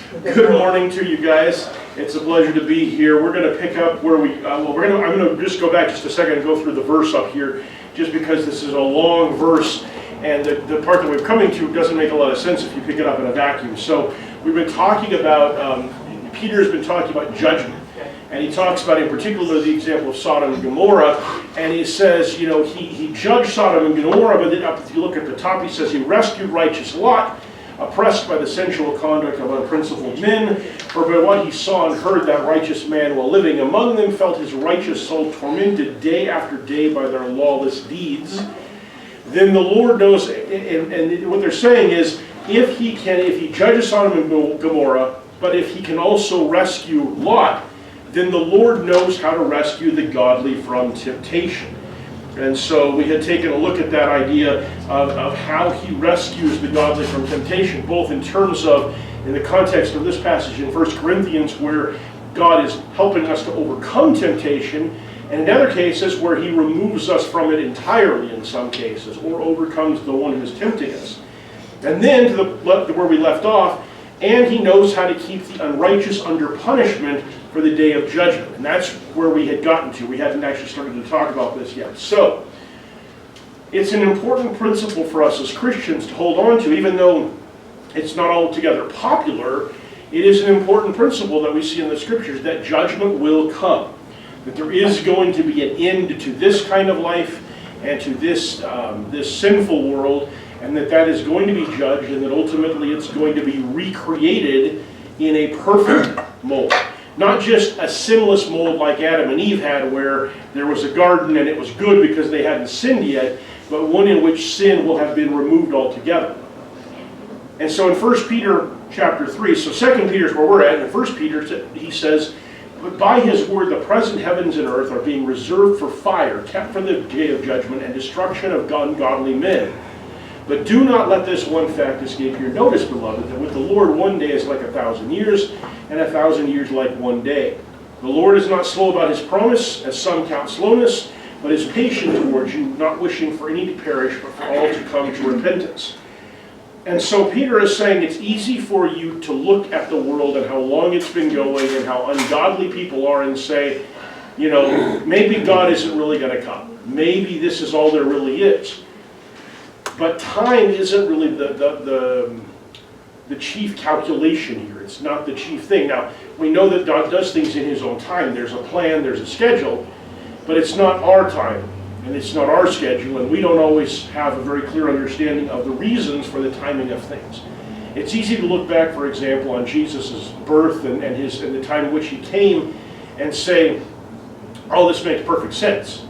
Good morning to you guys. It's a pleasure to be here. We're going to pick up where I'm going to just go back just a second and go through the verse up here, just because this is a long verse, and the part that we're coming to doesn't make a lot of sense if you pick it up in a vacuum. So we've been talking about, Peter's been talking about judgment, and he talks about in particular the example of Sodom and Gomorrah, and he says, he judged Sodom and Gomorrah, but then if you look at the top, he says he rescued righteous Lot, oppressed by the sensual conduct of unprincipled men, for by what he saw and heard that righteous man while living among them felt his righteous soul tormented day after day by their lawless deeds. Then the Lord knows, and what they're saying is, if he judges Sodom and Gomorrah, but if he can also rescue Lot, then the Lord knows how to rescue the godly from temptation. And so we had taken a look at that idea of how he rescues the godly from temptation, both in terms of, in the context of this passage in 1 Corinthians, where God is helping us to overcome temptation, and in other cases where he removes us from it entirely in some cases, or overcomes the one who is tempting us. And then to where we left off, and he knows how to keep the unrighteous under punishment for the day of judgment. And that's where we had gotten to. We hadn't actually started to talk about this yet. So, it's an important principle for us as Christians to hold on to, even though it's not altogether popular. It is an important principle that we see in the Scriptures, that judgment will come. That there is going to be an end to this kind of life and to this sinful world, and that is going to be judged, and that ultimately it's going to be recreated in a perfect mold. Not just a sinless mold like Adam and Eve had, where there was a garden and it was good because they hadn't sinned yet, but one in which sin will have been removed altogether. And so in 1 Peter chapter 3, so 2 Peter is where we're at, and in 1 Peter he says, "But by his word the present heavens and earth are being reserved for fire, kept for the day of judgment and destruction of ungodly men. But do not let this one fact escape your notice, beloved, that with the Lord 1 day is like 1,000 years, and 1,000 years like 1 day. The Lord is not slow about his promise, as some count slowness, but is patient towards you, not wishing for any to perish, but for all to come to repentance." And so Peter is saying it's easy for you to look at the world and how long it's been going and how ungodly people are and say, maybe God isn't really going to come. Maybe this is all there really is. But time isn't really the chief calculation here. It's not the chief thing. Now, we know that God does things in his own time. There's a plan, there's a schedule, but it's not our time, and it's not our schedule, and we don't always have a very clear understanding of the reasons for the timing of things. It's easy to look back, for example, on Jesus' birth and the time in which he came and say, oh, this makes perfect sense.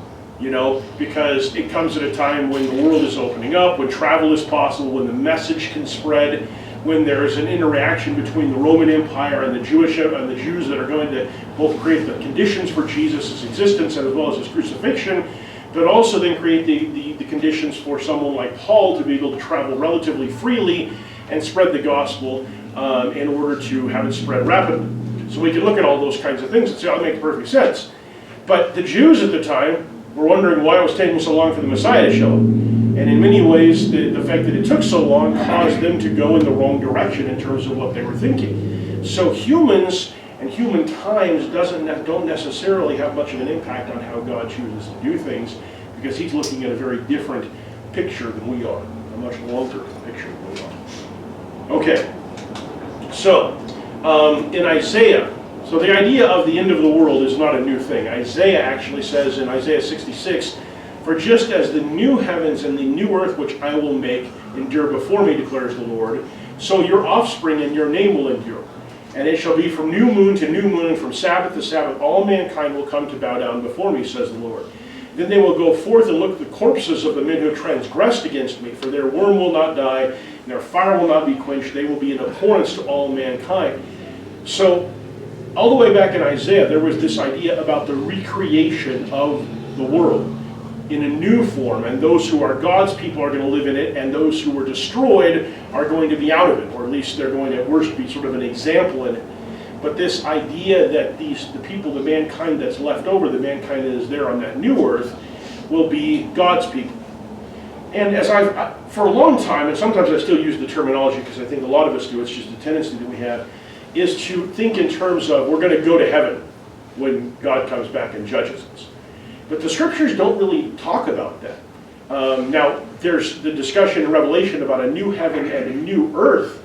Because it comes at a time when the world is opening up, when travel is possible, when the message can spread, when there's an interaction between the Roman Empire and the Jews that are going to both create the conditions for Jesus' existence as well as his crucifixion, but also then create the conditions for someone like Paul to be able to travel relatively freely and spread the gospel in order to have it spread rapidly. So we can look at all those kinds of things and say, oh, it makes perfect sense. But the Jews at the time were wondering why it was taking so long for the Messiah to show up. And in many ways, the fact that it took so long caused them to go in the wrong direction in terms of what they were thinking. So humans and human times don't necessarily have much of an impact on how God chooses to do things, because he's looking at a very different picture than we are, a much longer picture than we are. Okay, so in Isaiah, so the idea of the end of the world is not a new thing. Isaiah actually says in Isaiah 66, "For just as the new heavens and the new earth which I will make endure before me, declares the Lord, so your offspring and your name will endure. And it shall be from new moon to new moon, and from Sabbath to Sabbath, all mankind will come to bow down before me, says the Lord. Then they will go forth and look at the corpses of the men who transgressed against me, for their worm will not die, and their fire will not be quenched. They will be an abhorrence to all mankind." So, all the way back in Isaiah, there was this idea about the recreation of the world in a new form, and those who are God's people are going to live in it, and those who were destroyed are going to be out of it, or at least they're going to at worst be sort of an example in it. But this idea that the people, the mankind that's left over, the mankind that is there on that new earth, will be God's people. And as for a long time, and sometimes I still use the terminology because I think a lot of us do, it's just a tendency that we have, is to think in terms of we're going to go to heaven when God comes back and judges us. But the scriptures don't really talk about that. Now, there's the discussion in Revelation about a new heaven and a new earth,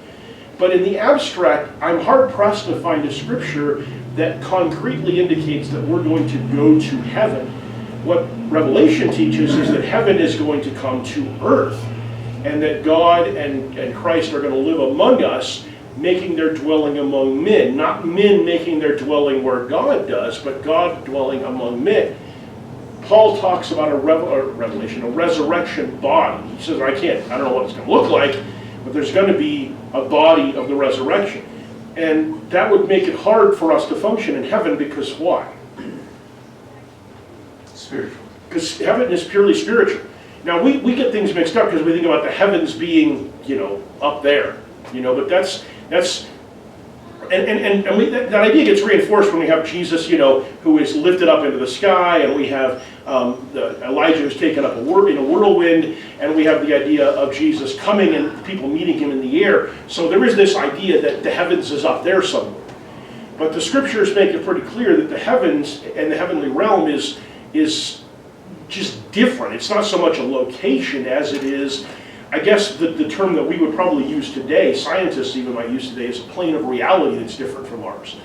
but in the abstract, I'm hard-pressed to find a scripture that concretely indicates that we're going to go to heaven. What Revelation teaches is that heaven is going to come to earth, and that God and Christ are going to live among us, making their dwelling among men. Not men making their dwelling where God does, but God dwelling among men. Paul talks about a resurrection body. He says, I don't know what it's going to look like, but there's going to be a body of the resurrection. And that would make it hard for us to function in heaven, because why? Spiritual. Because heaven is purely spiritual. Now, we get things mixed up because we think about the heavens being, up there, but that idea gets reinforced when we have Jesus, who is lifted up into the sky, and we have Elijah who's taken up in a whirlwind, and we have the idea of Jesus coming and people meeting him in the air. So there is this idea that the heavens is up there somewhere. But the scriptures make it pretty clear that the heavens and the heavenly realm is just different. It's not so much a location as it is, I guess the term that we would probably use today, scientists even might use today, is a plane of reality that's different from ours.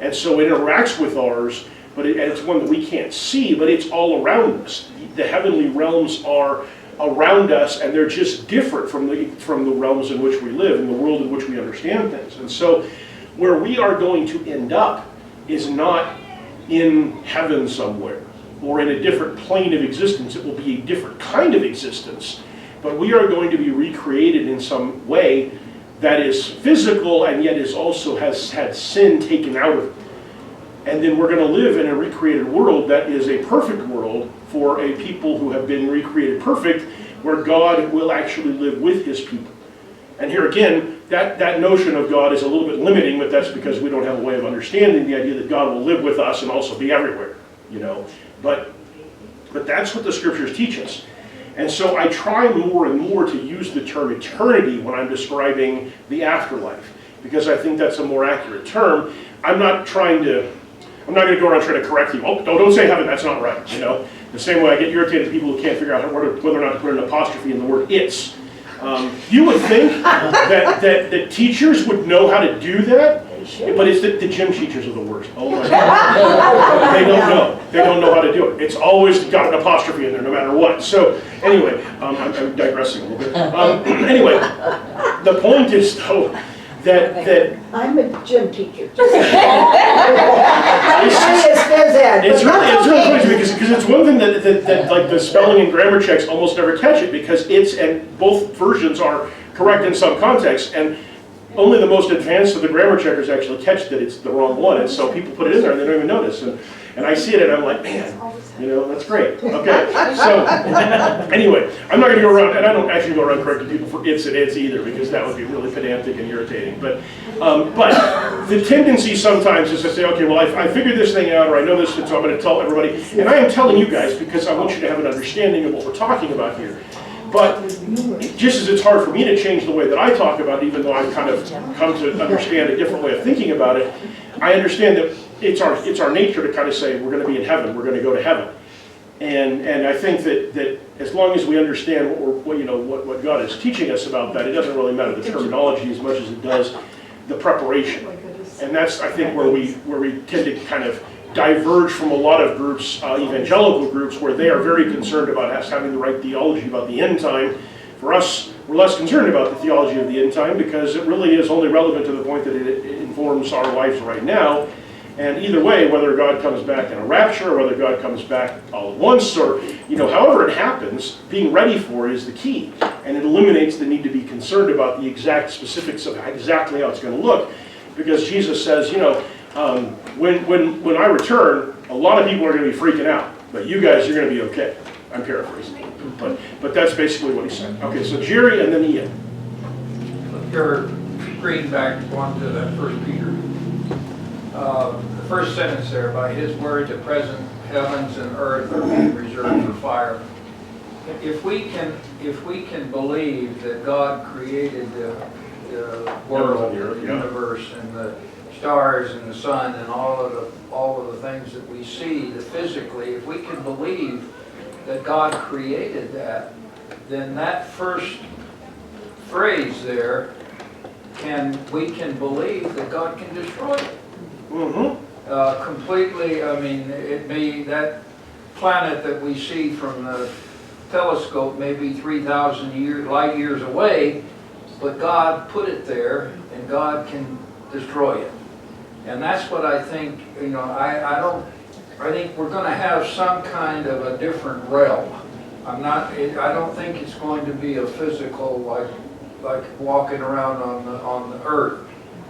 And so it interacts with ours, and it's one that we can't see, but it's all around us. The heavenly realms are around us, and they're just different from the realms in which we live, in the world in which we understand things. And so where we are going to end up is not in heaven somewhere, or in a different plane of existence. It will be a different kind of existence, but we are going to be recreated in some way that is physical and yet has had sin taken out of it. And then we're going to live in a recreated world that is a perfect world for a people who have been recreated perfect, where God will actually live with his people. And here again, that notion of God is a little bit limiting, but that's because we don't have a way of understanding the idea that God will live with us and also be everywhere, But that's what the scriptures teach us. And so I try more and more to use the term eternity when I'm describing the afterlife, because I think that's a more accurate term. I'm not going to go around trying to correct you. Oh, don't say heaven, that's not right, The same way I get irritated at people who can't figure out whether or not to put an apostrophe in the word it's. You would think that teachers would know how to do that, but it's the gym teachers are the worst. Oh my God. They don't know. They don't know how to do it. It's always got an apostrophe in there no matter what. So anyway, I'm digressing a little bit. Anyway, the point is though, that I'm a gym teacher. It's really funny because it's one thing that like the spelling and grammar checks almost never catch it, because and both versions are correct in some contexts, and only the most advanced of the grammar checkers actually catch that it's the wrong one, and so people put it in there and they don't even notice. And I see it and I'm like, man, that's great. Okay, so anyway, I'm not going to go around, and I don't actually go around correcting people for its and its either, because that would be really pedantic and irritating. But the tendency sometimes is to say, okay, well, I figured this thing out, or I know this, and so I'm going to tell everybody. And I am telling you guys because I want you to have an understanding of what we're talking about here. But just as it's hard for me to change the way that I talk about it, even though I've kind of come to understand a different way of thinking about it, I understand that it's our nature to kind of say we're going to be in heaven, we're going to go to heaven, and I think that as long as we understand what God is teaching us about that, it doesn't really matter the terminology as much as it does the preparation, and that's I think where we tend to kind of diverge from a lot of groups, evangelical groups, where they are very concerned about us having the right theology about the end time. For us, we're less concerned about the theology of the end time because it really is only relevant to the point that it informs our lives right now. And either way, whether God comes back in a rapture or whether God comes back all at once, or however it happens, being ready for it is the key. And it eliminates the need to be concerned about the exact specifics of exactly how it's going to look. Because Jesus says, when I return, a lot of people are going to be freaking out, but you guys, you're going to be okay. I'm paraphrasing, but that's basically what he said. Okay, so Jerry and then Ian. You're reading back one to that First Peter. The first sentence there, by his word the present heavens and earth are being reserved for fire. If we can believe that God created world, the earth, the yeah. universe, and the stars and the sun, and all of the things that we see, that physically, if we can believe that God created that, then that first phrase there, we can believe that God can destroy it. Completely. I mean, it may, that planet that we see from the telescope may be 3,000 light years away, but God put it there, and God can destroy it. And that's what I think. You know, I think we're going to have some kind of a different realm. I don't think it's going to be a physical, like walking around on the earth.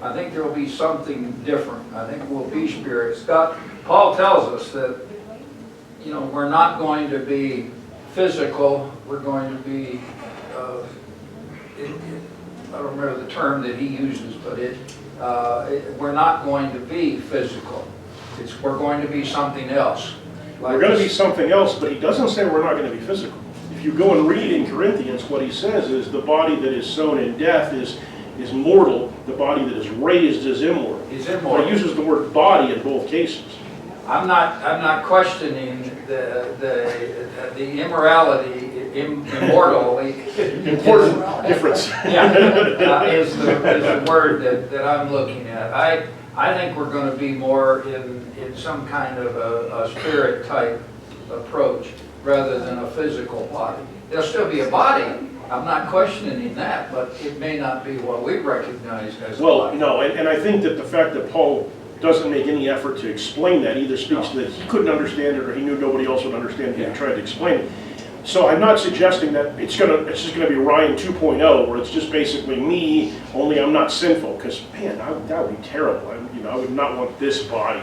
I think there will be something different. I think we'll be spirits. Paul tells us that, you know, we're not going to be physical. We're going to be, I don't remember the term that he uses, but we're not going to be physical. We're going to be something else. We're going to be something else, but he doesn't say we're not going to be physical. If you go and read in Corinthians, what he says is the body that is sown in death is mortal. The body that is raised is immortal. Is immortal. But he uses the word body in both cases. I'm not questioning the immorality, immortal. Important difference. Yeah, is the word that I'm looking at. I think we're going to be more in some kind of a spirit type approach rather than a physical body. There'll still be a body. I'm not questioning that, but it may not be what we recognize as a body. No, and I think that the fact that Paul doesn't make any effort to explain that either speaks to that he couldn't understand it, or he knew nobody else would understand it if he tried to explain it. So I'm not suggesting that it's just gonna be Ryan 2.0, where it's just basically me, only I'm not sinful. Because man, that would be terrible. I would not want this body.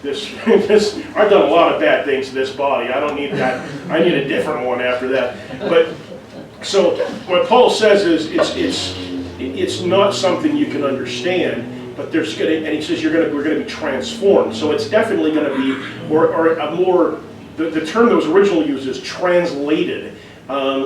I've done a lot of bad things to this body. I don't need that. I need a different one after that. But so what Paul says is it's not something you can understand, but and he says we're gonna be transformed. So it's definitely gonna be, or a more, the term that was originally used is translated,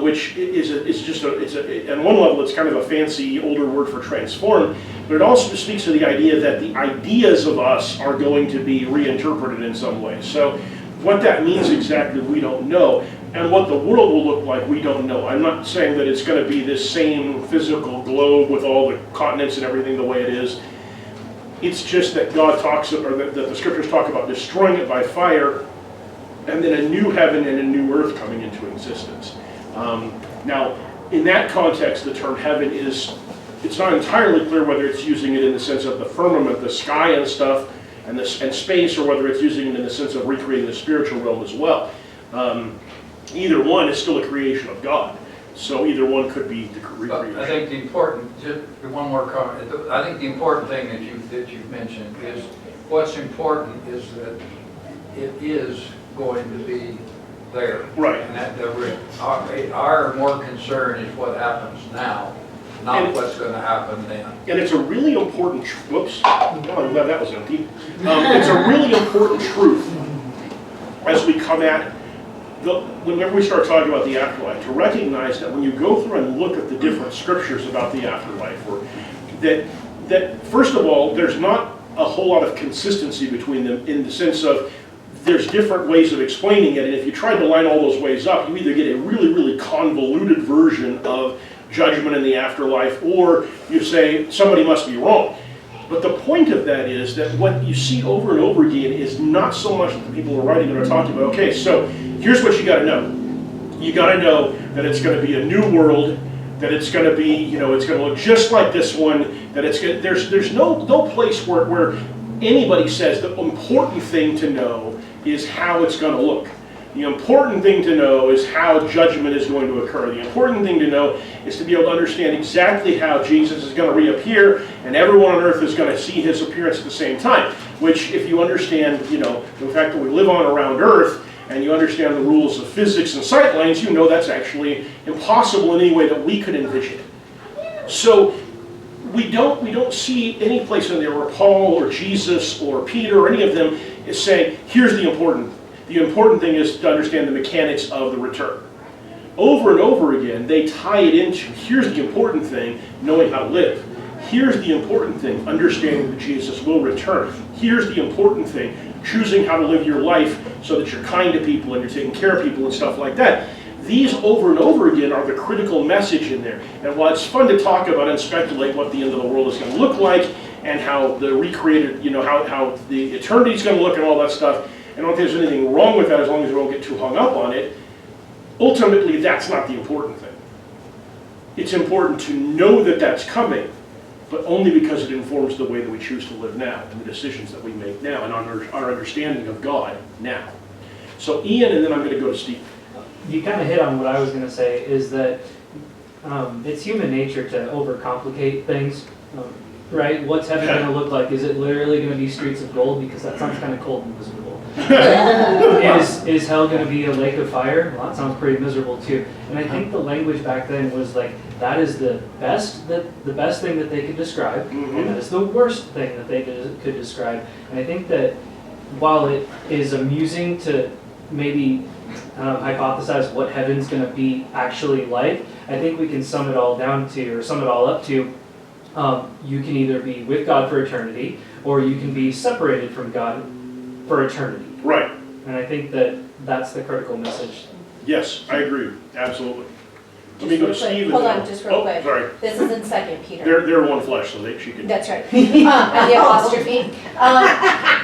which is just on one level it's kind of a fancy older word for transform, but it also speaks to the idea that the ideas of us are going to be reinterpreted in some way. So what that means exactly, we don't know. And what the world will look like, we don't know. I'm not saying that it's going to be this same physical globe with all the continents and everything the way it is. It's just that God talks, or that the scriptures talk about destroying it by fire, and then a new heaven and a new earth coming into existence. Now, in that context, the term heaven it's not entirely clear whether it's using it in the sense of the firmament, the sky and stuff, and space, or whether it's using it in the sense of recreating the spiritual realm as well. Either one is still a creation of God. So either one could be the recreation. I think the important, just one more comment. I think the important thing that you've mentioned is, what's important is that it is going to be there. Right. And that our more concern is what happens now, not what's going to happen then. And it's a really important, whoops, oh, I'm glad that was empty. It's a really important truth as we come at whenever we start talking about the afterlife, to recognize that when you go through and look at the different scriptures about the afterlife, or that first of all, there's not a whole lot of consistency between them, in the sense of there's different ways of explaining it, and if you try to line all those ways up, you either get a really, really convoluted version of judgment in the afterlife, or you say somebody must be wrong. But the point of that is that what you see over and over again is not so much that the people who are writing it are talking about, okay, so here's what you got to know. You got to know that it's going to be a new world, that it's going to be, it's going to look just like this one, that it's going there's no place where anybody says the important thing to know is how it's going to look. The important thing to know is how judgment is going to occur. The important thing to know is to be able to understand exactly how Jesus is going to reappear, and everyone on earth is going to see his appearance at the same time. Which, if you understand, the fact that we live on around earth, and you understand the rules of physics and sight lines, you know that's actually impossible in any way that we could envision it. So we don't see any place in there where Paul or Jesus or Peter or any of them is saying, here's the important. The important thing is to understand the mechanics of the return. Over and over again, they tie it into, here's the important thing, knowing how to live. Here's the important thing, understanding that Jesus will return. Here's the important thing, choosing how to live your life so that you're kind to people and you're taking care of people and stuff like that. These over and over again are the critical message in there. And while it's fun to talk about and speculate what the end of the world is going to look like and how the recreated, how the eternity is going to look and all that stuff, I don't think there's anything wrong with that as long as we don't get too hung up on it. Ultimately, that's not the important thing. It's important to know that that's coming, but only because it informs the way that we choose to live now and the decisions that we make now and our understanding of God now. So Ian, and then I'm going to go to Steve. You kind of hit on what I was going to say, is that it's human nature to overcomplicate things, right? What's heaven going to look like? Is it literally going to be streets of gold? Because that sounds kind of cold and miserable. Is hell going to be a lake of fire? Well, that sounds pretty miserable too. And I think the language back then was like, that is the best thing that they could describe, and that is the worst thing that they could describe. And I think that while it is amusing to maybe hypothesize what heaven's going to be actually like, I think we can sum it all down to, or sum it all up to, you can either be with God for eternity, or you can be separated from God for eternity. Right. And I think that that's the critical message. Yes, I agree. Absolutely. Let Just me go to real quick. Steve. Hold on, just real quick. Sorry. This is in 2 Peter. They're one flesh, so she can. That's right. The apostrophe.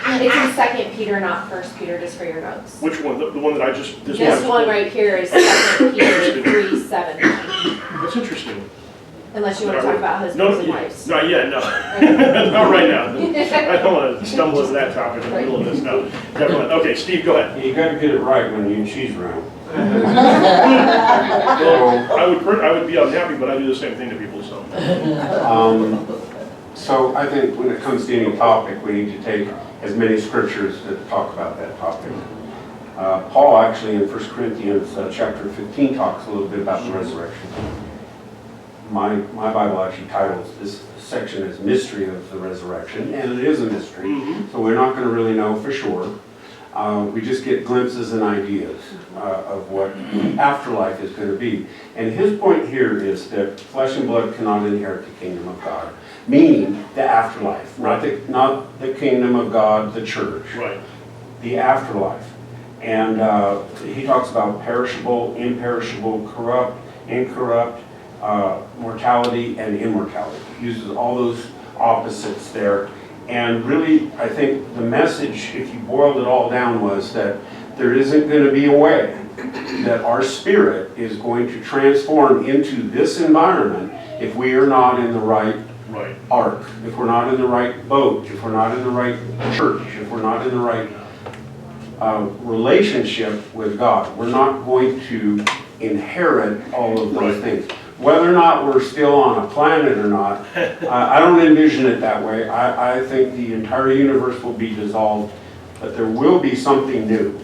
It's in 2 Peter, not 1 Peter, just for your notes. Which one? The one that I just. This one right here is 2 Peter 3:7. That's interesting. Unless you want to talk about husbands and wives. Not yet, no. Not right now. I don't want to stumble into that topic in the middle of this. No, definitely. Okay, Steve, go ahead. You got to get it right when you and she's around. Well, I would be unhappy, but I do the same thing to people. So I think when it comes to any topic, we need to take as many scriptures that talk about that topic. Paul actually in 1 Corinthians chapter 15 talks a little bit about the resurrection. My Bible actually titles this section as Mystery of the Resurrection, and it is a mystery, so we're not going to really know for sure. We just get glimpses and ideas of what the afterlife is going to be. And his point here is that flesh and blood cannot inherit the kingdom of God, meaning the afterlife, not the kingdom of God, the church, Right. the afterlife. And he talks about perishable, imperishable, corrupt, incorrupt, mortality, and immortality. He uses all those opposites there. And really, I think the message, if you boiled it all down, was that there isn't going to be a way that our spirit is going to transform into this environment if we are not in the right ark, if we're not in the right boat, if we're not in the right church, if we're not in the right relationship with God. We're not going to inherit all of those things. Whether or not we're still on a planet or not, I don't envision it that way. I think the entire universe will be dissolved, but there will be something new.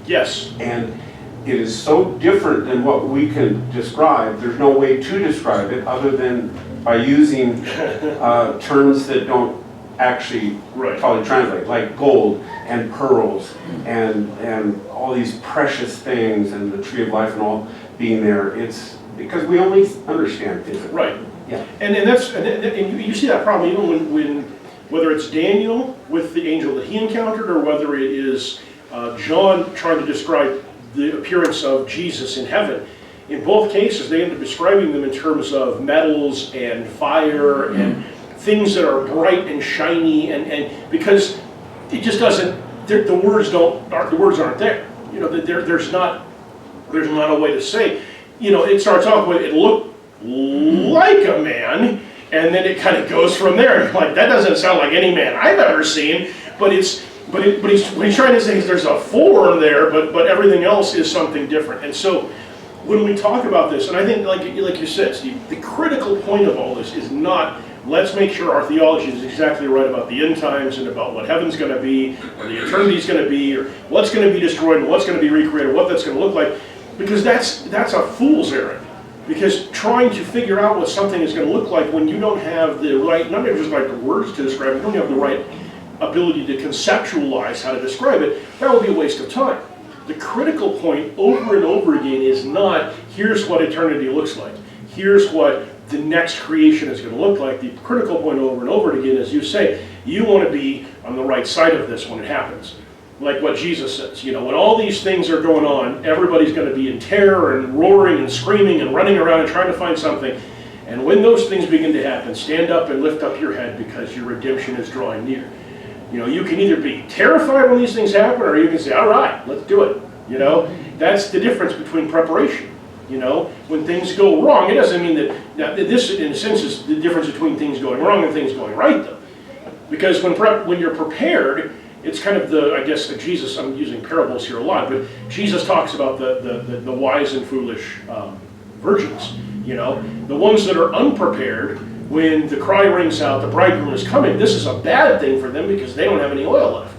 Yes. And it is so different than what we can describe. There's no way to describe it other than by using terms that don't actually probably translate, like gold and pearls and all these precious things and the tree of life and all being there. It's because we only understand physics. Right. Yeah. And you see that problem even when whether it's Daniel with the angel that he encountered, or whether it is John trying to describe the appearance of Jesus in heaven. In both cases, they end up describing them in terms of metals and fire and things that are bright and shiny, and because it just doesn't. The words aren't there. You know, there's not a way to say. You know, it starts off with, it looked like a man, and then it kind of goes from there. And like, that doesn't sound like any man I've ever seen, but what he's trying to say is there's a form there, but everything else is something different. And so when we talk about this, and I think like you said, Steve, the critical point of all this is not, let's make sure our theology is exactly right about the end times and about what heaven's going to be, or the eternity is going to be, or what's going to be destroyed and what's going to be recreated, what that's going to look like. Because that's a fool's errand. Because trying to figure out what something is going to look like when you don't have the right, not just like the words to describe it, you don't have the right ability to conceptualize how to describe it, that would be a waste of time. The critical point over and over again is not, here's what eternity looks like. Here's what the next creation is going to look like. The critical point over and over again is you say, you want to be on the right side of this when it happens. Like what Jesus says, you know, when all these things are going on, everybody's going to be in terror and roaring and screaming and running around and trying to find something. And when those things begin to happen, stand up and lift up your head because your redemption is drawing near. You know, you can either be terrified when these things happen, or you can say, all right, let's do it. You know, that's the difference between preparation. You know, when things go wrong, it doesn't mean that this, in a sense, is the difference between things going wrong and things going right, though. Because when you're prepared, it's kind of I guess Jesus, I'm using parables here a lot, but Jesus talks about the wise and foolish virgins. You know, the ones that are unprepared, when the cry rings out, the bridegroom is coming, this is a bad thing for them because they don't have any oil left.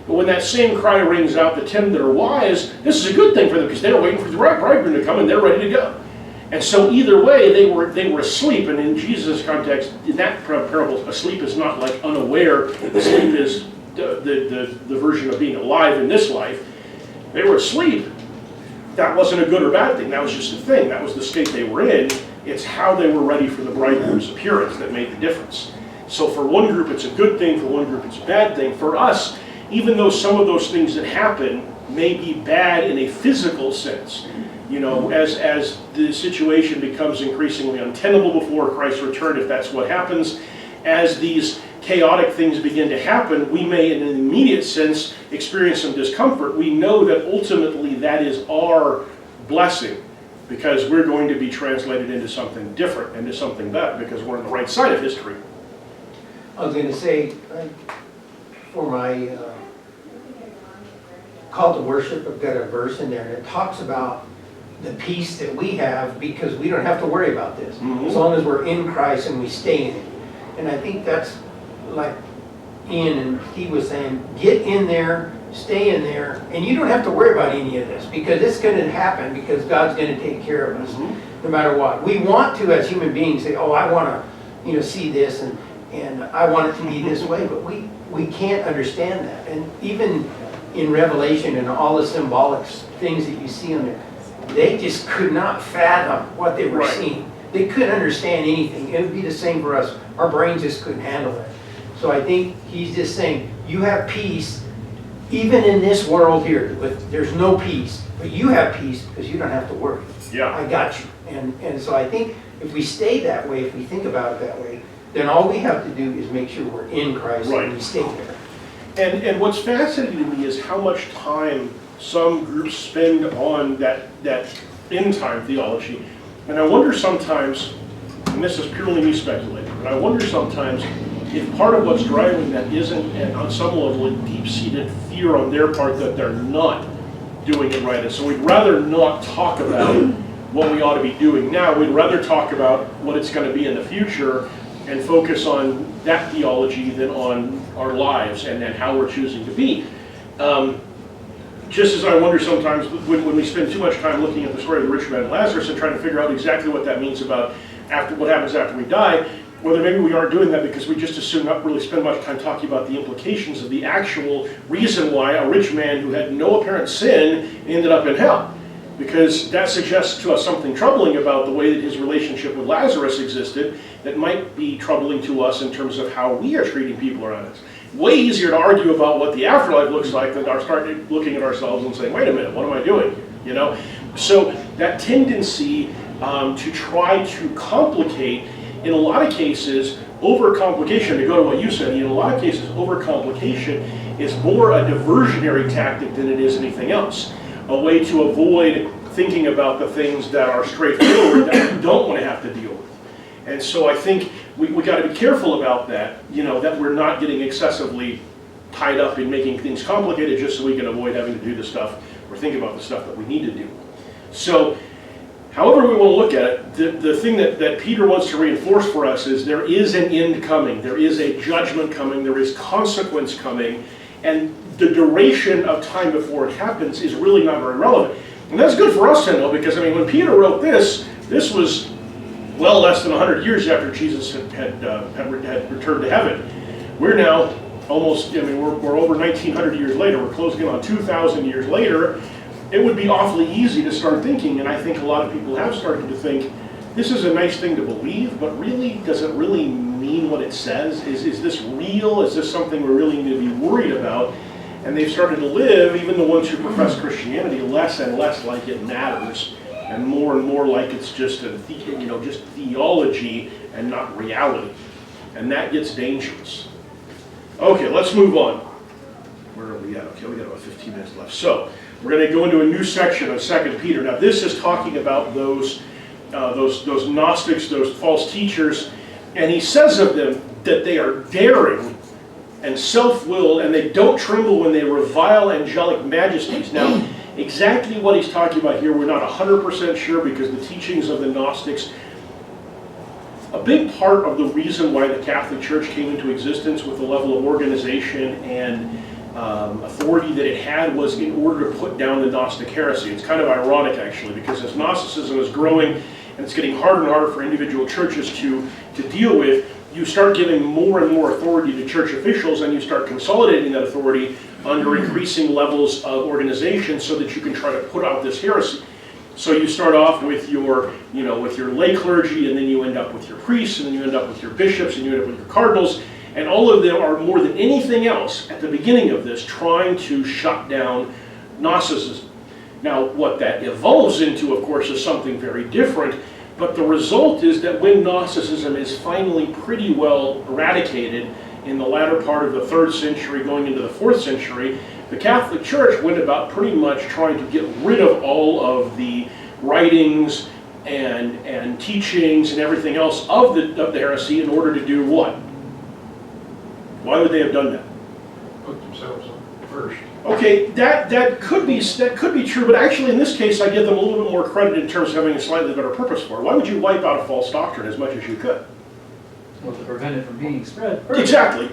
But when that same cry rings out, the 10 that are wise, this is a good thing for them because they're waiting for the bridegroom to come and they're ready to go. And so either way, they were asleep. And in Jesus' context, in that parable, asleep is not like unaware. Asleep is the version of being alive in this life. They were asleep. That wasn't a good or bad thing. That was just a thing. That was the state they were in. It's how they were ready for the bridegroom's appearance that made the difference. So for one group, it's a good thing. For one group, it's a bad thing. For us, even though some of those things that happen may be bad in a physical sense, you know, as the situation becomes increasingly untenable before Christ's return, if that's what happens, as these chaotic things begin to happen, we may in an immediate sense experience some discomfort. We know that ultimately that is our blessing, because we're going to be translated into something different, into something better, because we're on the right side of history. I was going to say, for my call to worship, I've got a verse in there, and it talks about the peace that we have because we don't have to worry about this, as long as we're in Christ and we stay in it. And I think that's like Ian and Steve was saying, get in there, stay in there, and you don't have to worry about any of this because it's going to happen because God's going to take care of us no matter what. We want to, as human beings, say, oh, I want to, see this and I want it to be this way, but we can't understand that. And even in Revelation and all the symbolic things that you see on there, they just could not fathom what they were seeing. They couldn't understand anything. It would be the same for us. Our brains just couldn't handle it. So I think he's just saying, you have peace, even in this world here, there's no peace, but you have peace because you don't have to worry. Yeah. I got you. And so I think if we stay that way, if we think about it that way, then all we have to do is make sure we're in Christ and we stay there. And what's fascinating to me is how much time some groups spend on that end time theology. And I wonder sometimes, and this is purely me speculating, but I wonder sometimes if part of what's driving that isn't, on some level, a deep-seated fear on their part that they're not doing it right. And so we'd rather not talk about what we ought to be doing now. We'd rather talk about what it's going to be in the future and focus on that theology than on our lives and how we're choosing to be. Just as I wonder sometimes when we spend too much time looking at the story of the rich man and Lazarus and trying to figure out exactly what that means about what happens after we die, whether maybe we aren't doing that because we just assume not really spend much time talking about the implications of the actual reason why a rich man who had no apparent sin ended up in hell. Because that suggests to us something troubling about the way that his relationship with Lazarus existed that might be troubling to us in terms of how we are treating people around us. Way easier to argue about what the afterlife looks like than to start looking at ourselves and saying, wait a minute, what am I doing? So that tendency to try to complicate, in a lot of cases, overcomplication, to go to what you said, in a lot of cases, overcomplication is more a diversionary tactic than it is anything else. A way to avoid thinking about the things that are straightforward that we don't want to have to deal with. And so I think we got to be careful about that, that we're not getting excessively tied up in making things complicated just so we can avoid having to do the stuff or think about the stuff that we need to do. So, however we want to look at it, the thing that Peter wants to reinforce for us is there is an end coming, there is a judgment coming, there is consequence coming, and the duration of time before it happens is really not very relevant. And that's good for us to know because, when Peter wrote this was well less than 100 years after Jesus had returned to heaven. We're now almost, we're over 1900 years later, we're closing in on 2,000 years later. It would be awfully easy to start thinking, and I think a lot of people have started to think, this is a nice thing to believe, but really, does it really mean what it says? Is this real? Is this something we're really need to be worried about? And they've started to live, even the ones who profess Christianity, less and less like it matters, and more like it's just just theology and not reality. And that gets dangerous. Okay, let's move on. Where are we at? Okay, we got about 15 minutes left. So we're going to go into a new section of 2 Peter. Now this is talking about those Gnostics, those false teachers, and he says of them that they are daring and self-willed, and they don't tremble when they revile angelic majesties. Now, exactly what he's talking about here, we're not 100% sure, because the teachings of the Gnostics, a big part of the reason why the Catholic Church came into existence with the level of organization and authority that it had was in order to put down the Gnostic heresy. It's kind of ironic, actually, because as Gnosticism is growing and it's getting harder and harder for individual churches to deal with, you start giving more and more authority to church officials, and you start consolidating that authority under increasing levels of organization so that you can try to put out this heresy. So you start off with your, with your lay clergy, and then you end up with your priests, and then you end up with your bishops, and you end up with your cardinals, and all of them are more than anything else at the beginning of this trying to shut down Gnosticism. Now, what that evolves into, of course, is something very different, but the result is that when Gnosticism is finally pretty well eradicated in the latter part of the 3rd century going into the 4th century, the Catholic Church went about pretty much trying to get rid of all of the writings and teachings and everything else of the heresy in order to do what? Why would they have done that? Put themselves on first. Okay, that could be true, but actually in this case I give them a little bit more credit in terms of having a slightly better purpose for it. Why would you wipe out a false doctrine as much as you could? Well, to prevent it from being spread. Exactly.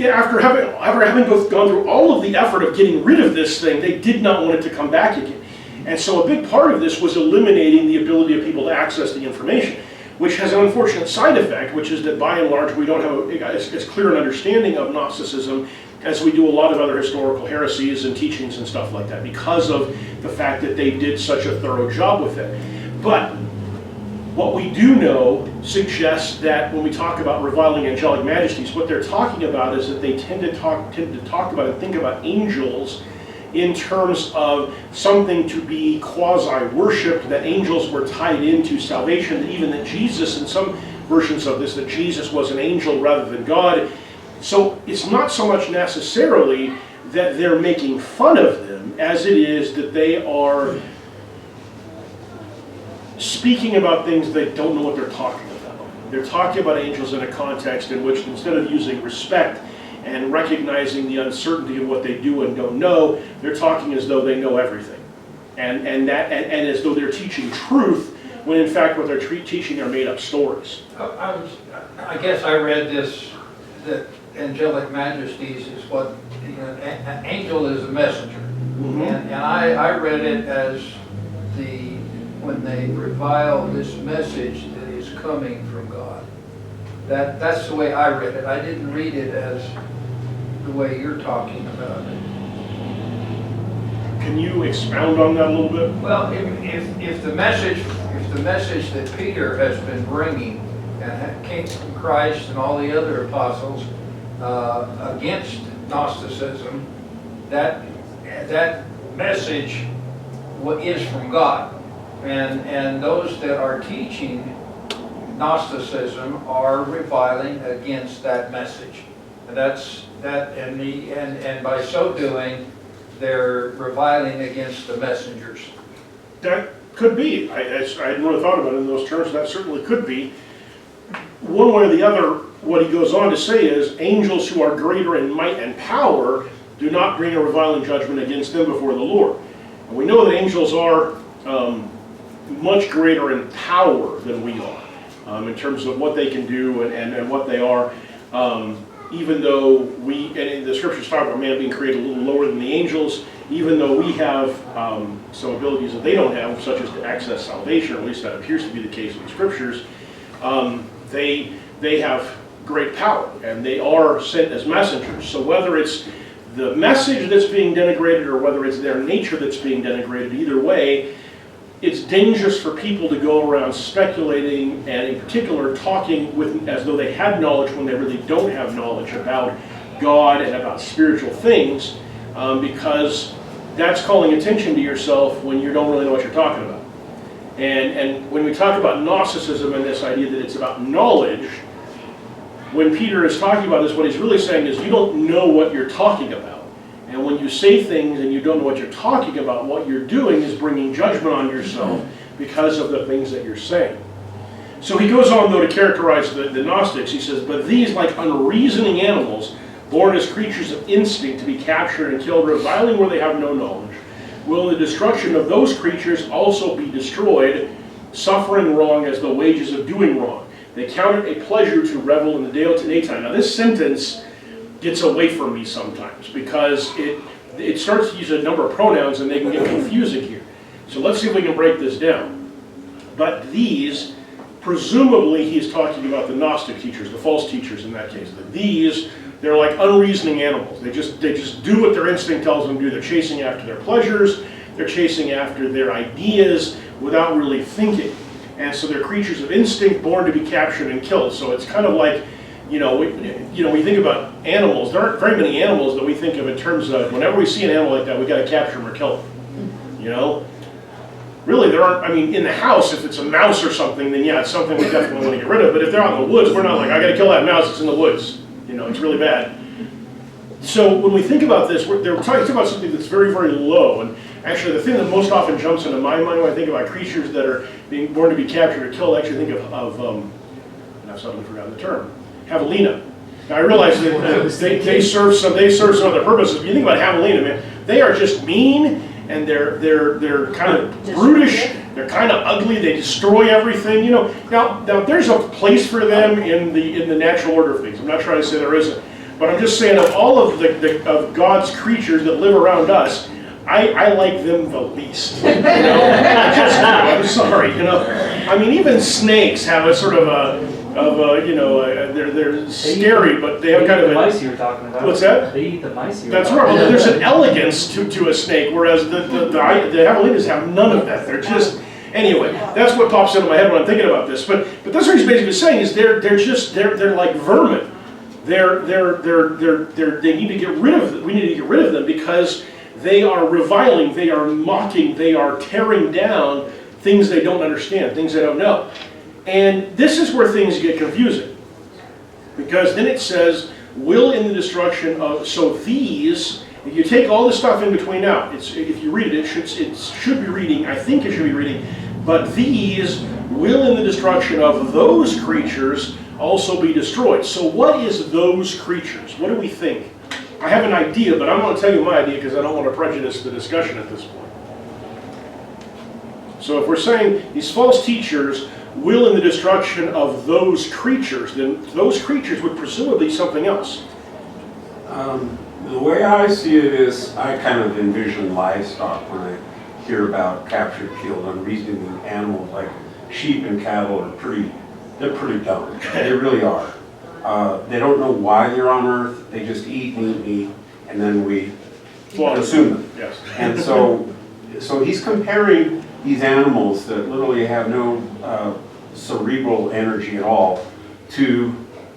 After having gone through all of the effort of getting rid of this thing, they did not want it to come back again. And so a big part of this was eliminating the ability of people to access the information, which has an unfortunate side effect, which is that by and large we don't have as clear an understanding of Gnosticism as we do a lot of other historical heresies and teachings and stuff like that, because of the fact that they did such a thorough job with it. But what we do know suggests that when we talk about reviling angelic majesties, what they're talking about is that they tend to talk about and think about angels in terms of something to be quasi-worshipped, that angels were tied into salvation, that even that Jesus, in some versions of this, that Jesus was an angel rather than God. So it's not so much necessarily that they're making fun of them as it is that they are speaking about things they don't know what they're talking about. They're talking about angels in a context in which, instead of using respect and recognizing the uncertainty of what they do and don't know, they're talking as though they know everything, and as though they're teaching truth, when in fact what they're teaching are made up stories. I guess I read this, that angelic majesties is what, an angel is a messenger. Mm-hmm. And I read it as when they revile this message that is coming from God. That's the way I read it. I didn't read it as the way you're talking about it. Can you expound on that a little bit? Well, if the message that Peter has been bringing and came from Christ and all the other apostles against Gnosticism, that message is from God, and those that are teaching Gnosticism are reviling against that message, and and by so doing, they're reviling against the messengers. That could be. I hadn't really thought about it in those terms. That certainly could be. One way or the other, what he goes on to say is, angels who are greater in might and power do not bring a reviling judgment against them before the Lord. And we know that angels are much greater in power than we are, in terms of what they can do and what they are. Even though and the scriptures talk about man being created a little lower than the angels, even though we have some abilities that they don't have, such as to access salvation, or at least that appears to be the case in the scriptures, they have great power, and they are sent as messengers. So whether it's the message that's being denigrated or whether it's their nature that's being denigrated, either way, it's dangerous for people to go around speculating and in particular talking with as though they had knowledge when they really don't have knowledge about God and about spiritual things, because that's calling attention to yourself when you don't really know what you're talking about. And when we talk about Gnosticism and this idea that it's about knowledge, when Peter is talking about this, what he's really saying is you don't know what you're talking about. And when you say things and you don't know what you're talking about, what you're doing is bringing judgment on yourself because of the things that you're saying. So he goes on, though, to characterize the Gnostics. He says, but these, like unreasoning animals, born as creatures of instinct to be captured and killed, reviling where they have no knowledge, will the destruction of those creatures also be destroyed, suffering wrong as the wages of doing wrong. They count it a pleasure to revel in the daytime. Now this sentence gets away from me sometimes because it starts to use a number of pronouns and they can get confusing here. So let's see if we can break this down. But these, presumably he's talking about the Gnostic teachers, the false teachers in that case. These, they're like unreasoning animals. They just do what their instinct tells them to do. They're chasing after their pleasures. They're chasing after their ideas without really thinking. And so they're creatures of instinct born to be captured and killed. So it's kind of like, we think about animals. There aren't very many animals that we think of in terms of whenever we see an animal like that, we got to capture them or kill them. Really, there aren't. I mean, in the house, if it's a mouse or something, then yeah, it's something we definitely want to get rid of. But if they're out in the woods, we're not like, I got to kill that mouse. It's in the woods. It's really bad. So when we think about this, they're talking about something that's very, very low. And actually, the thing that most often jumps into my mind when I think about creatures that are being born to be captured or killed, I actually think of and I've suddenly forgotten the term, javelina. Now I realize that they serve some other purposes. But you think about javelina, man, they are just mean and they're kind of brutish. They're kind of ugly. They destroy everything. Now there's a place for them in the natural order of things. I'm not trying to say there isn't, but I'm just saying of all of of God's creatures that live around us, I like them the least. I'm sorry. I mean, even snakes have a sort of they're scary, but they have kind of the mice you were talking about. What's that? They eat the mice you were That's talking right. about. Well, there's an elegance to a snake, whereas the javelinas have none of that. They're just anyway. That's what pops into my head when I'm thinking about this. But that's what he's basically saying is they're like vermin. They need to get rid of them. We need to get rid of them because they are reviling, they are mocking, they are tearing down things they don't understand, things they don't know. And this is where things get confusing. Because then it says, will in the destruction of, so these, if you take all the stuff in between now, if you read it, it should be reading, I think it should be reading, but these will in the destruction of those creatures also be destroyed. So what is those creatures? What do we think? I have an idea, but I'm going to tell you my idea because I don't want to prejudice the discussion at this point. So if we're saying these false teachers will in the destruction of those creatures, then those creatures would presumably be something else. The way I see it is, I kind of envision livestock when I hear about captured, killed, unreasoning animals like sheep and cattle they're pretty dumb. They really are. They don't know why they're on earth. They just eat, and then we consume them. Yes. And so he's comparing these animals that literally have no cerebral energy at all to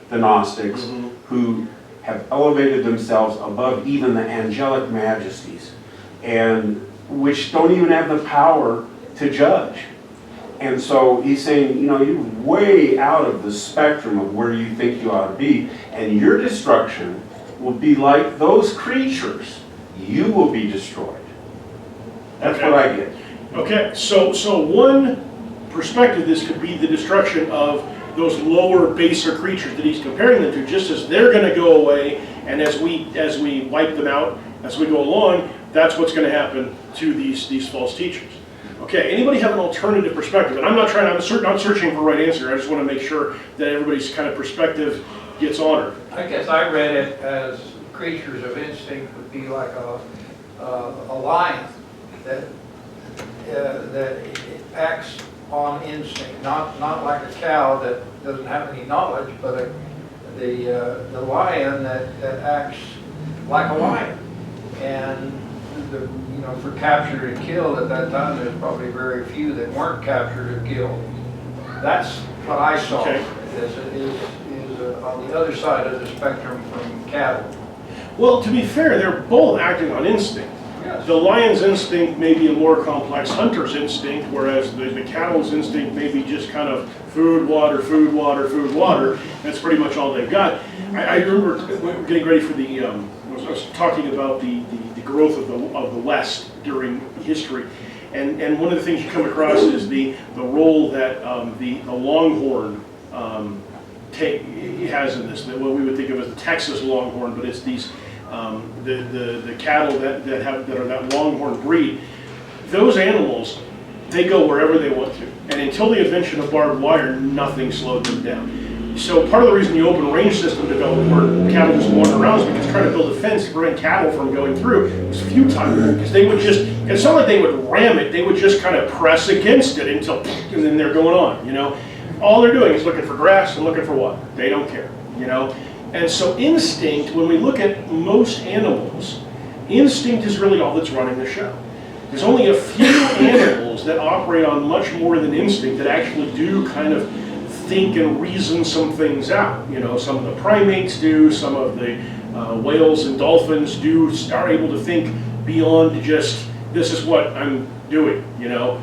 the Gnostics, who have elevated themselves above even the angelic majesties, and which don't even have the power to judge. And so he's saying, you're way out of the spectrum of where you think you ought to be, and your destruction will be like those creatures. You will be destroyed. That's what I get. Okay, so one perspective, this could be the destruction of those lower, baser creatures that he's comparing them to, just as they're going to go away, and as we wipe them out, as we go along, that's what's going to happen to these false teachers. Okay, anybody have an alternative perspective? And I'm not searching for the right answer. I just want to make sure that everybody's kind of perspective gets honored. I guess I read it as creatures of instinct would be like a lion that acts on instinct, not like a cow that doesn't have any knowledge, but the lion that acts like a lion. And for captured and killed at that time, there's probably very few that weren't captured or killed. That's what I saw, Okay. is on the other side of the spectrum from cattle. Well, to be fair, they're both acting on instinct. Yes. The lion's instinct may be a more complex hunter's instinct, whereas the cattle's instinct may be just kind of food, water, food, water, food, water. That's pretty much all they've got. I remember getting ready for the, I was talking about the growth of the West during history. And one of the things you come across is the role that the longhorn has in this, what we would think of as the Texas longhorn, but it's these the cattle that are that longhorn breed. Those animals, they go wherever they want to, and until the invention of barbed wire, nothing slowed them down. So part of the reason the open range system developed, where cattle just wander around, is because trying to build a fence to prevent cattle from going through was futile. Because they would just, it's not like they would ram it, they would just kind of press against it until, and then they're going on, you know. All they're doing is looking for grass and looking for water. They don't care, you know. And so instinct, when we look at most animals, instinct is really all that's running the show. There's only a few animals that operate on much more than instinct, that actually do kind of think and reason some things out. You know, some of the primates do, some of the whales and dolphins are able to think beyond just, this is what I'm doing, you know.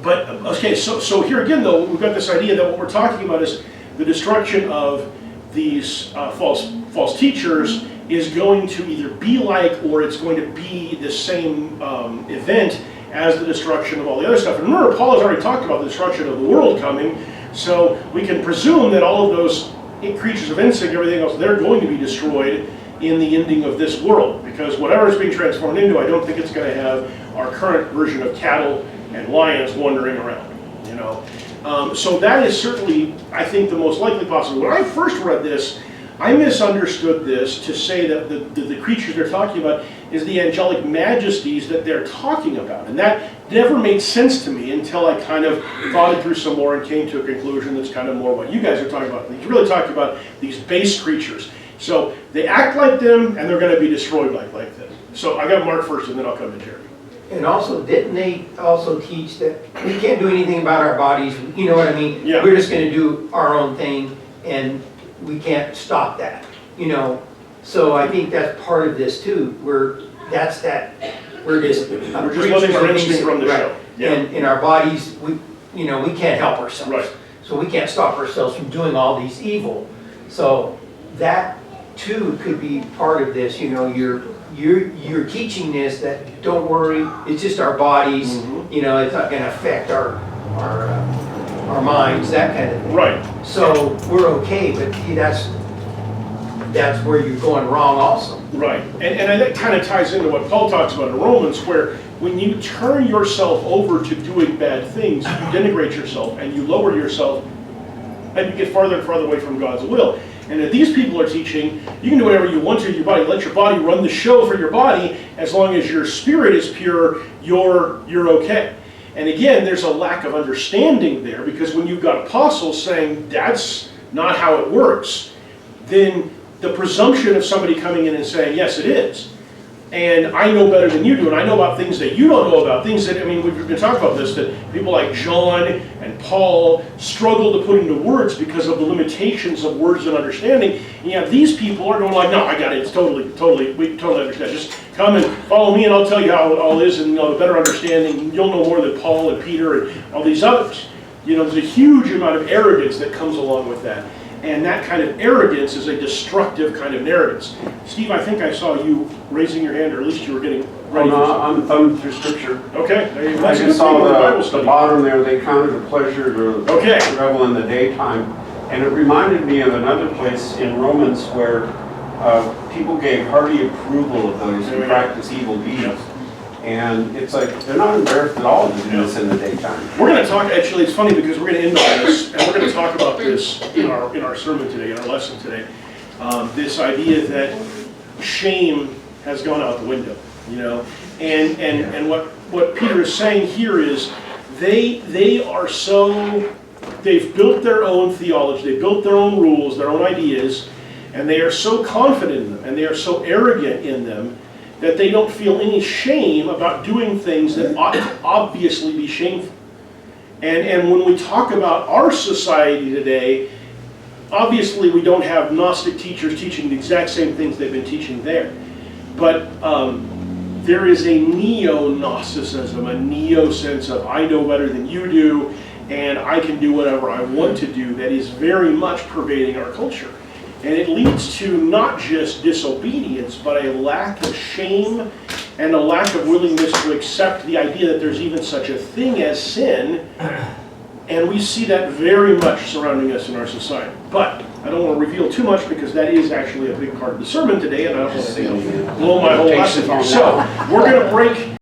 But, okay, so here again though, we've got this idea that what we're talking about is the destruction of these false teachers is going to either be like, or it's going to be the same event as the destruction of all the other stuff. And remember, Paul has already talked about the destruction of the world coming, so we can presume that all of those creatures of instinct, everything else, they're going to be destroyed in the ending of this world, because whatever it's being transformed into, I don't think it's going to have our current version of cattle and lions wandering around, you know. So that is certainly, I think, the most likely possible. When I first read this, I misunderstood this to say that the creatures they're talking about is the angelic majesties that they're talking about. And that never made sense to me until I kind of thought it through some more and came to a conclusion that's kind of more what you guys are talking about. He's really talking about these base creatures. So they act like them, and they're going to be destroyed like them. So I got Mark first, and then I'll come to Jerry. And also, didn't they also teach that we can't do anything about our bodies? You know what I mean? Yeah. We're just going to do our own thing, and we can't stop that. You know, so I think that's part of this too. We're just We're just letting our instinct run the show. Yeah. And in our bodies, we can't help ourselves. Right. So we can't stop ourselves from doing all these evil. So that too could be part of this. You know, you're teaching this, that don't worry, it's just our bodies. Mm-hmm. You know, it's not going to affect our minds, that kind of thing. Right. So we're okay, but see, that's where you're going wrong also. Right, and that kind of ties into what Paul talks about in Romans, where when you turn yourself over to doing bad things, you denigrate yourself and you lower yourself, and you get farther and farther away from God's will. And if these people are teaching, you can do whatever you want to your body, let your body run the show for your body, as long as your spirit is pure, you're okay. And again, there's a lack of understanding there, because when you've got apostles saying that's not how it works, then the presumption of somebody coming in and saying, yes, it is, and I know better than you do, and I know about things that you don't know about, things that, I mean, we've been talking about this, that people like John and Paul struggle to put into words because of the limitations of words and understanding, and yet these people are going like, no, I got it, it's we totally understand, just come and follow me and I'll tell you how it all is, and you'll have a better understanding, you'll know more than Paul and Peter and all these others. You know, there's a huge amount of arrogance that comes along with that. And that kind of arrogance is a destructive kind of arrogance. Steve, I think I saw you raising your hand, or at least you were getting ready for something. I'm thumbing through scripture. Okay. I just saw the bottom there, they counted a pleasure to revel in the daytime. And it reminded me of another place in Romans where people gave hearty approval of those who practice evil deeds. And it's like, they're not embarrassed at all to do this in the daytime. We're going to talk, actually, it's funny because we're going to end on this, and we're going to talk about this in our sermon today, in our lesson today. This idea that shame has gone out the window, you know. And what Peter is saying here is they are so, they've built their own theology, they've built their own rules, their own ideas, and they are so confident in them, and they are so arrogant in them, that they don't feel any shame about doing things that ought to obviously be shameful. And when we talk about our society today, obviously we don't have Gnostic teachers teaching the exact same things they've been teaching there. But there is a neo-Gnosticism, a neo-sense of I know better than you do, and I can do whatever I want to do, that is very much pervading our culture. And it leads to not just disobedience, but a lack of shame and a lack of willingness to accept the idea that there's even such a thing as sin. And we see that very much surrounding us in our society. But I don't want to reveal too much because that is actually a big part of the sermon today, and I don't want to blow my whole lesson here. So we're going to break